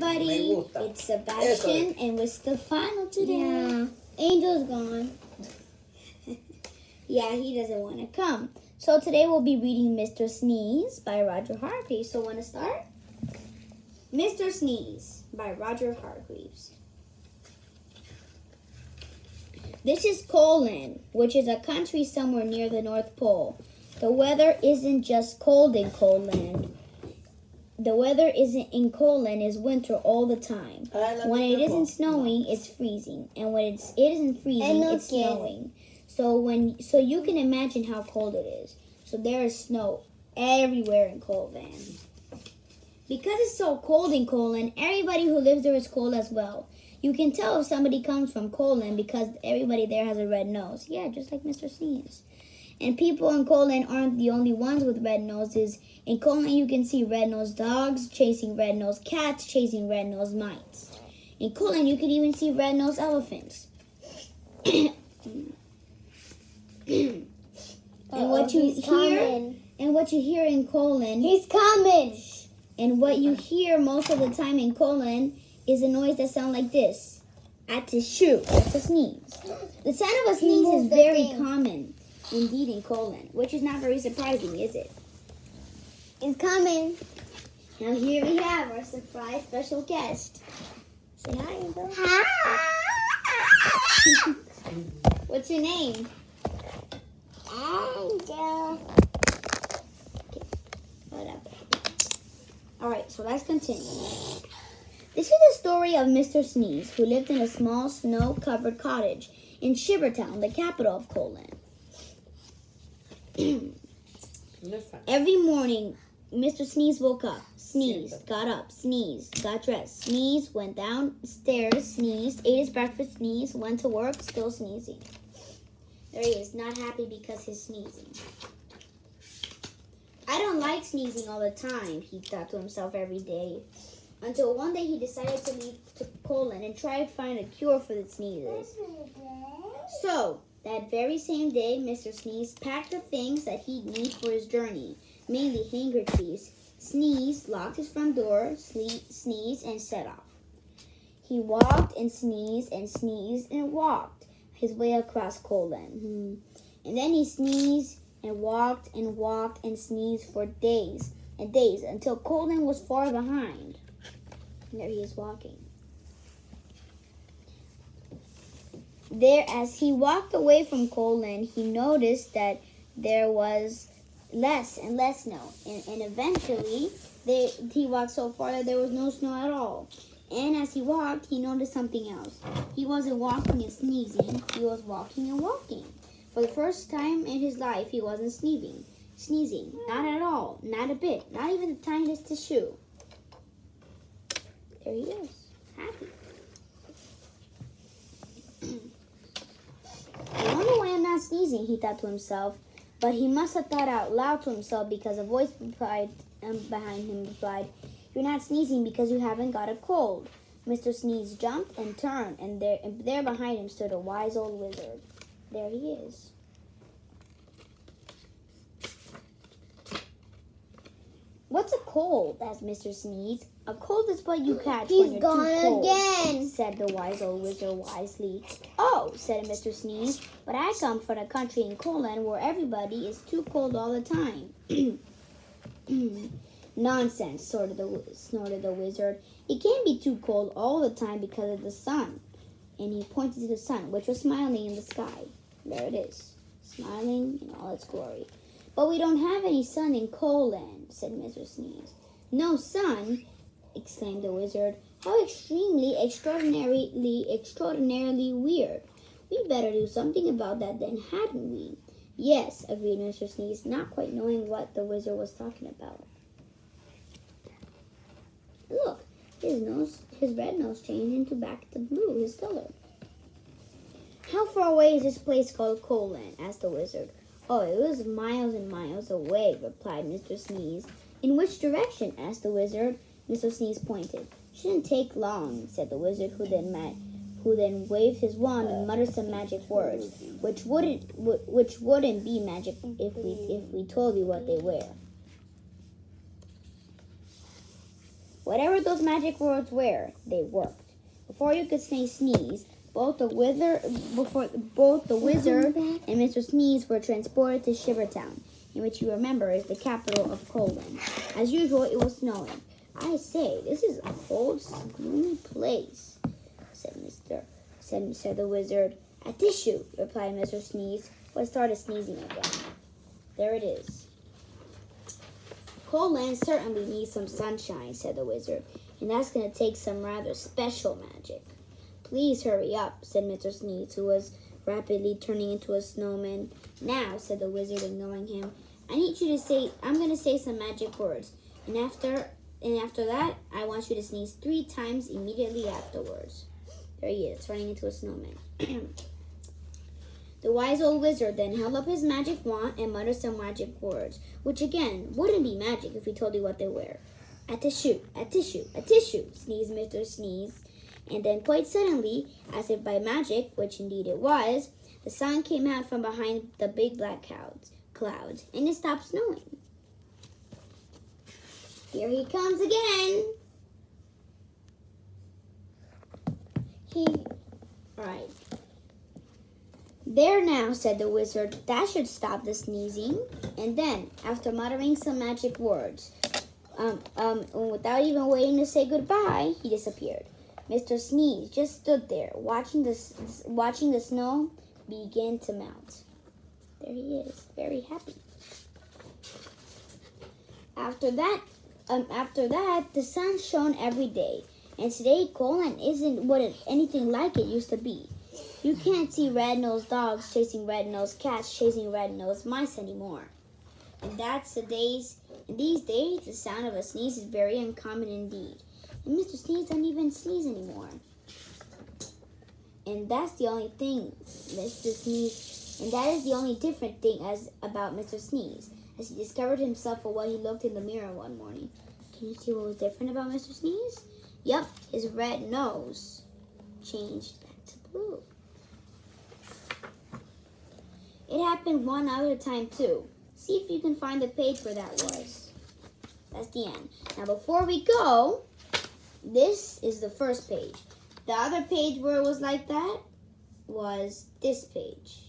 everybody. It's Sebastian, and it's the final today. Yeah. Angel's gone. Yeah, he doesn't want to come. So today we'll be reading Mr. Sneeze by Roger Hargreaves. So want to start? Mr. Sneeze by Roger Hargreaves. This is Coland, which is a country somewhere near the North Pole. The weather isn't just cold in Coland. The weather in Coland is winter all the time. When it isn't snowing, it's freezing, and when it isn't freezing, it's snowing. So you can imagine how cold it is. So there is snow everywhere in Coland. Because it's so cold in Coland, everybody who lives there is cold as well. You can tell if somebody comes from Coland because everybody there has a red nose. Yeah, just like Mr. Sneeze. And people in Coland aren't the only ones with red noses. In Coland, you can see red-nosed dogs chasing red-nosed cats, chasing red-nosed mice. In Coland, you can even see red-nosed elephants. And what you hear in Coland, he's coming. And what you hear most of the time in Coland is a noise that sounds like this. At a shoe. That's a sneeze. The sound of a sneeze is very common indeed in Coland, which is not very surprising, is it? He's coming. Now here we have our surprise special guest. Say hi, Angel. Hi. What's your name? Angel. Okay, whatever. Alright, so let's continue. This is the story of Mr. Sneeze, who lived in a small snow-covered cottage in Shivertown, the capital of Coland. Every morning, Mr. Sneeze woke up, sneezed, got up, sneezed, got dressed, sneezed, went downstairs, sneezed, ate his breakfast, sneezed, went to work, still sneezing. There he is, not happy because he's sneezing. I don't like sneezing all the time, he thought to himself every day. Until one day he decided to leave to Coland and try to find a cure for the sneezes. So, that very same day, Mr. Sneeze packed the things that he'd need for his journey, mainly handkerchiefs. Sneeze, locked his front door, sneezed, and set off. He walked and sneezed and walked his way across Coland. And then he sneezed and walked and sneezed for days and days until Coland was far behind. There he is walking. There, as he walked away from Coland, he noticed that there was less and less snow. And eventually, he walked so far that there was no snow at all. And as he walked, he noticed something else. He wasn't walking and sneezing. He was walking and walking. For the first time in his life, he wasn't sneezing. Not at all. Not a bit. Not even the tiniest tissue. There he is. Happy. I wonder why I'm not sneezing, he thought to himself. But he must have thought out loud to himself because a voice behind him replied, "You're not sneezing because you haven't got a cold." Mr. Sneeze jumped and turned, and there behind him stood a wise old wizard. There he is. "What's a cold?" asked Mr. Sneeze. "A cold is what you catch when you're too cold." He's gone again, said the wise old wizard wisely. "Oh," said Mr. Sneeze, "but I come from a country in Coland where everybody is too cold all the time." "Nonsense," snorted the wizard. "It can't be too cold all the time because of the sun." And he pointed to the sun, which was smiling in the sky. There it is, smiling in all its glory. "But we don't have any sun in Coland," said Mr. Sneeze. "No sun?" exclaimed the wizard. "How extraordinarily weird. We'd better do something about that then, hadn't we?" "Yes," agreed Mr. Sneeze, not quite knowing what the wizard was talking about. Look, his red nose changed back to blue, his color. "How far away is this place called Coland?" asked the wizard. "Oh, it was miles and miles away," replied Mr. Sneeze. "In which direction?" asked the wizard. Mr. Sneeze pointed. "Shouldn't take long," said the wizard, who then waved his wand and muttered some magic words, which wouldn't be magic if we told you what they were. Whatever those magic words were, they worked. Before you could say sneeze, both the wizard and Mr. Sneeze were transported to Shivertown, in which you remember is the capital of Colon. As usual, it was snowing. I say, this is a cold, gloomy place, said the wizard. A tissue, replied Mr. Sneeze, but started sneezing again. There it is. Colon certainly needs some sunshine, said the wizard, and that's going to take some rather special magic. Please hurry up, said Mr. Sneeze, who was rapidly turning into a snowman. Now, said the wizard, ignoring him, I'm going to say some magic words, and after that, I want you to sneeze 3 times immediately afterwards. There he is, turning into a snowman. The wise old wizard then held up his magic wand and muttered some magic words, which again wouldn't be magic if he told you what they were. A tissue, a tissue, a tissue, sneezed Mr. Sneeze. And then quite suddenly, as if by magic, which indeed it was, the sun came out from behind the big black clouds, and it stopped snowing. Here he comes again. All right. There now, said the wizard, that should stop the sneezing. And then, after muttering some magic words, without even waiting to say goodbye, he disappeared. Mr. Sneeze just stood there, watching the snow begin to melt. There he is, very happy. After that, the sun shone every day, and today Colon isn't anything like it used to be. You can't see red-nosed dogs chasing red-nosed cats chasing red-nosed mice anymore. And in these days, the sound of a sneeze is very uncommon indeed. And Mr. Sneeze doesn't even sneeze anymore. And that's the only thing, Mr. Sneeze, and that is the only different thing about Mr. Sneeze, as he discovered himself for what he looked in the mirror one morning. Can you see what was different about Mr. Sneeze? Yep, his red nose changed back to blue. It happened one other time too. See if you can find the page where that was. That's the end. Now before we go, this is the first page. The other page where it was like that was this page.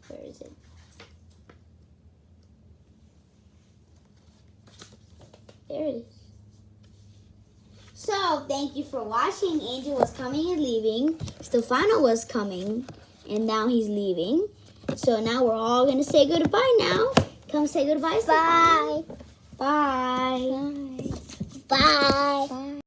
Where is it? There it is. So, thank you for watching. Angel was coming and leaving. Stefano was coming, and now he's leaving. So now we're all going to say goodbye now. Come say goodbye, Stefano. Bye. Bye. Bye. Bye.